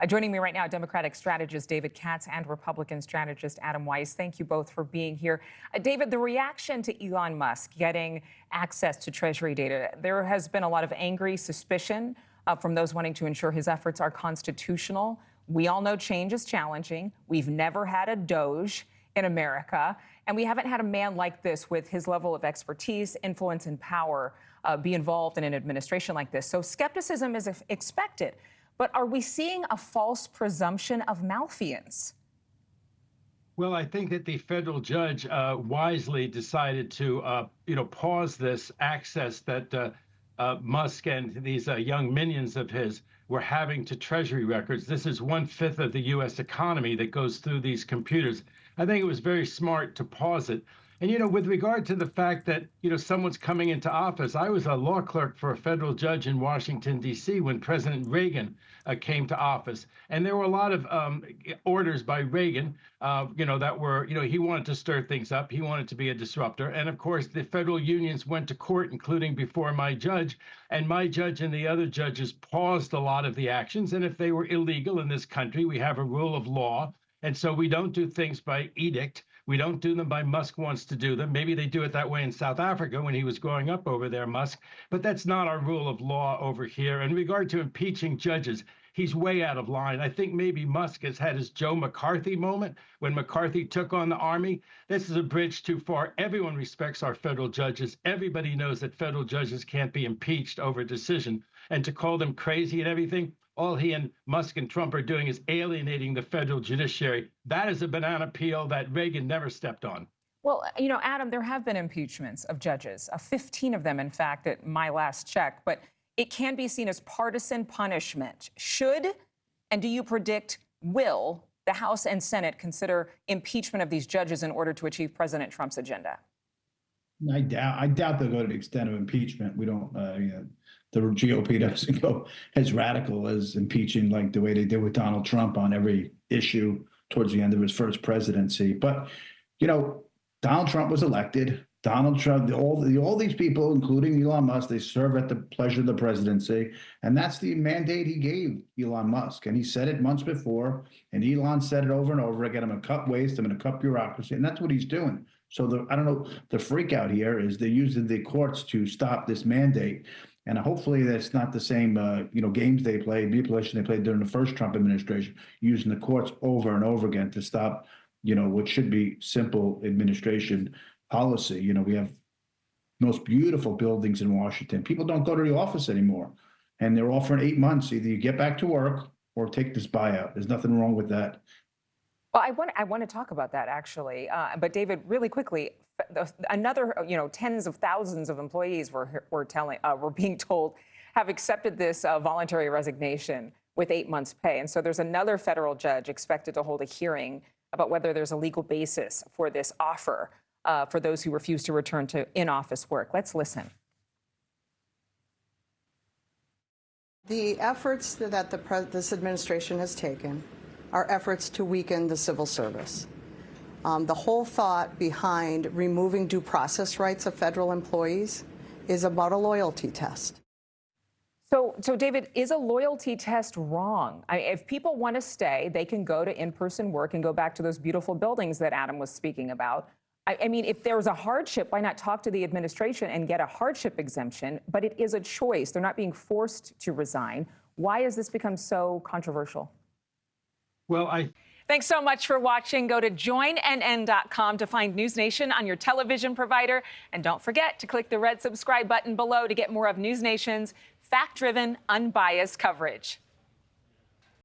Joining me right now, Democratic strategist David Katz and Republican strategist Adam Weiss. Thank you both for being here. David, the reaction to Elon Musk getting access to Treasury data, there has been a lot of angry suspicion from those wanting to ensure his efforts are constitutional. We all know change is challenging. We've never had a Doge in America, and we haven't had a man like this with his level of expertise, influence, and power be involved in an administration like this. So skepticism is expected. But are we seeing a false presumption of malfeasance? Well, I think that the federal judge wisely decided to, pause this access that Musk and these young minions of his were having to Treasury records. This is 1/5 of the U.S. economy that goes through these computers. I think it was very smart to pause it. And, with regard to the fact that, someone's coming into office, I was a law clerk for a federal judge in Washington, D.C. when President Reagan came to office. And there were a lot of orders by Reagan, that were, he wanted to stir things up. He wanted to be a disruptor. And of course, the federal unions went to court, including before my judge. And my judge and the other judges paused a lot of the actions. And if they were illegal in this country, we have a rule of law. And so we don't do things by edict. We don't do them by Musk wants to do them. Maybe they do it that way in South Africa when he was growing up over there, Musk. But that's not our rule of law over here. In regard to impeaching judges, he's way out of line. I think maybe Musk has had his Joe McCarthy moment when McCarthy took on the army. This is a bridge too far. Everyone respects our federal judges. Everybody knows that federal judges can't be impeached over a decision. And to call them crazy and everything, all he and Musk and Trump are doing is alienating the federal judiciary. That is a banana peel that Reagan never stepped on. Well, Adam, there have been impeachments of judges, 15 of them, in fact, at my last check. But it can be seen as partisan punishment. Should, and do you predict will, the House and Senate consider impeachment of these judges in order to achieve President Trump's agenda? I doubt they'll go to the extent of impeachment. We don't, the GOP doesn't go as radical as impeaching like the way they did with Donald Trump on every issue towards the end of his first presidency. But, Donald Trump was elected. Donald Trump, all these people, including Elon Musk, they serve at the pleasure of the presidency. And that's the mandate he gave Elon Musk. And he said it months before. And Elon said it over and over again. I'm going to cut waste. I'm going to cut bureaucracy. And that's what he's doing. So I don't know, the freak out here is they're using the courts to stop this mandate. And hopefully that's not the same, games they played, manipulation they played during the first Trump administration, using the courts over and over again to stop, what should be simple administration policy. We have most beautiful buildings in Washington. People don't go to the office anymore. And they're offering 8 months. Either you get back to work or take this buyout. There's nothing wrong with that. Well, I want to talk about that, actually. But, David, really quickly, another, tens of thousands of employees were being told have accepted this voluntary resignation with 8 months' pay. And so there's another federal judge expected to hold a hearing about whether there's a legal basis for this offer for those who refuse to return to in-office work. Let's listen. The efforts that this administration has taken are efforts to weaken the civil service. The whole thought behind removing due process rights of federal employees is about a loyalty test. So David, is a loyalty test wrong? If people want to stay, they can go to in-person work and go back to those beautiful buildings that Adam was speaking about. I mean, if there's a hardship, why not talk to the administration and get a hardship exemption? But it is a choice. They're not being forced to resign. Why has this become so controversial? Well, Thanks so much for watching. Go to joinnn.com to find NewsNation on your television provider. And don't forget to click the red subscribe button below to get more of NewsNation's fact-driven, unbiased coverage.